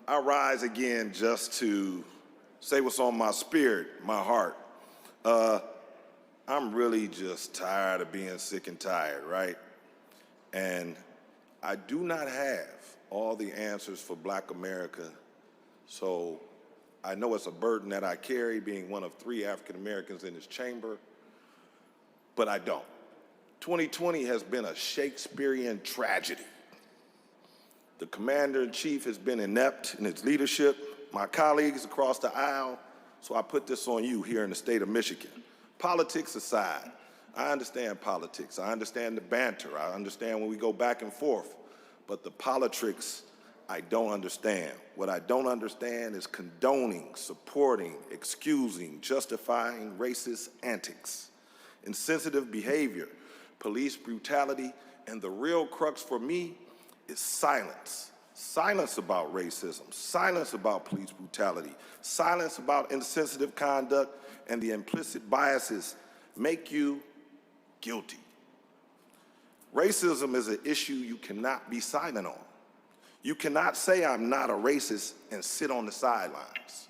I rise again just to say what's on my spirit, my heart. I'm really just tired of being sick and tired, right? And I do not have all the answers for Black America, so I know it's a burden that I carry, being one of 3 African Americans in this chamber, but I don't. 2020 has been a Shakespearean tragedy. The Commander-in-Chief has been inept in his leadership, my colleagues across the aisle, so I put this on you here in the state of Michigan. Politics aside, I understand politics. I understand the banter. I understand when we go back and forth, but the politics, I don't understand. What I don't understand is condoning, supporting, excusing, justifying racist antics, insensitive behavior, police brutality, and the real crux for me is silence. Silence about racism, silence about police brutality, silence about insensitive conduct, and the implicit biases make you guilty. Racism is an issue you cannot be silent on. You cannot say I'm not a racist and sit on the sidelines.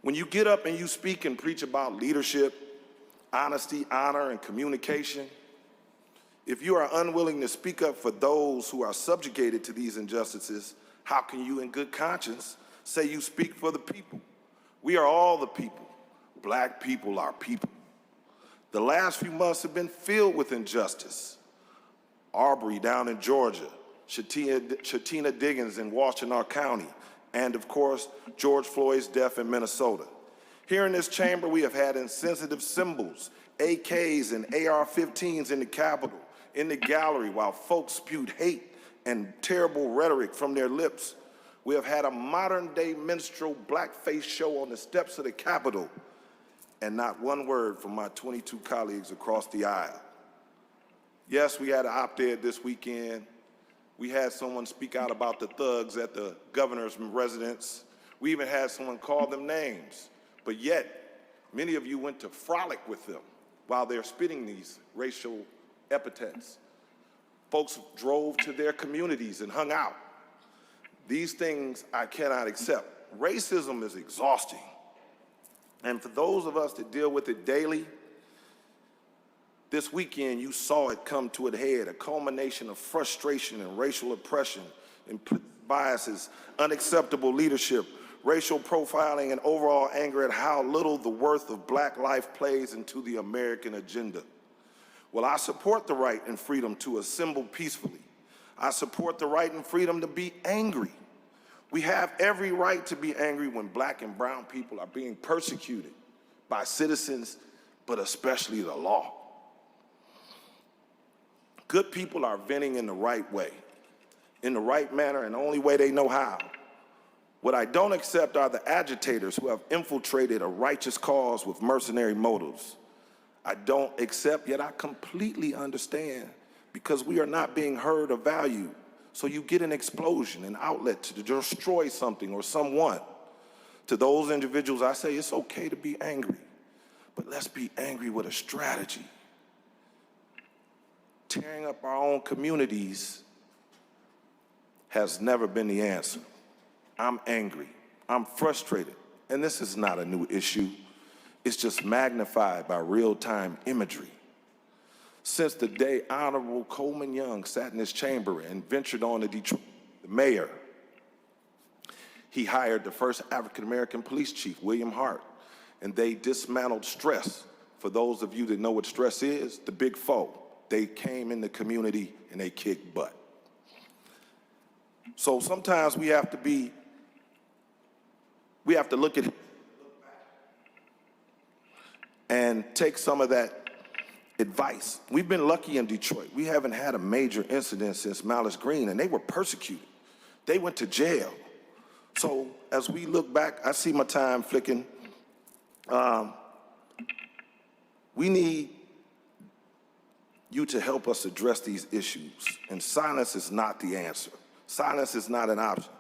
When you get up and you speak and preach about leadership, honesty, honor, and communication, if you are unwilling to speak up for those who are subjugated to these injustices, how can you in good conscience say you speak for the people? We are all the people. Black people are people. The last few months have been filled with injustice. Arbery down in Georgia, Shatina Diggins in Washtenaw County, and of course, George Floyd's death in Minnesota. Here in this chamber, we have had insensitive symbols, AKs and AR-15s in the Capitol, in the gallery, while folks spewed hate and terrible rhetoric from their lips. We have had a modern-day minstrel blackface show on the steps of the Capitol, and not one word from my 22 colleagues across the aisle. Yes, we had an op-ed this weekend. We had someone speak out about the thugs at the governor's residence. We even had someone call them names. But yet, many of you went to frolic with them while they're spitting these racial epithets. Folks drove to their communities and hung out. These things I cannot accept. Racism is exhausting. And for those of us that deal with it daily, this weekend you saw it come to a head, a culmination of frustration and racial oppression, implicit biases, unacceptable leadership, racial profiling, and overall anger at how little the worth of Black life plays into the American agenda. Well, I support the right and freedom to assemble peacefully. I support the right and freedom to be angry. We have every right to be angry when Black and brown people are being persecuted by citizens, but especially the law. Good people are venting in the right way, in the right manner, and the only way they know how. What I don't accept are the agitators who have infiltrated a righteous cause with mercenary motives. I don't accept, yet I completely understand, because we are not being heard or valued. So you get an explosion, an outlet to destroy something or someone. To those individuals, I say it's okay to be angry, but let's be angry with a strategy. Tearing up our own communities has never been the answer. I'm angry, I'm frustrated, and this is not a new issue. It's just magnified by real-time imagery. Since the day Honorable Coleman Young sat in his chamber and ventured on to Detroit, the mayor, he hired the first African-American police chief, William Hart, and they dismantled stress. For those of you that know what stress is, the big foe. They came in the community and they kicked butt. So sometimes we have to look at and take some of that advice. We've been lucky in Detroit. We haven't had a major incident since Malice Green, and they were persecuted. They went to jail. So as we look back, I see my time flicking. We need you to help us address these issues, and silence is not the answer. Silence is not an option.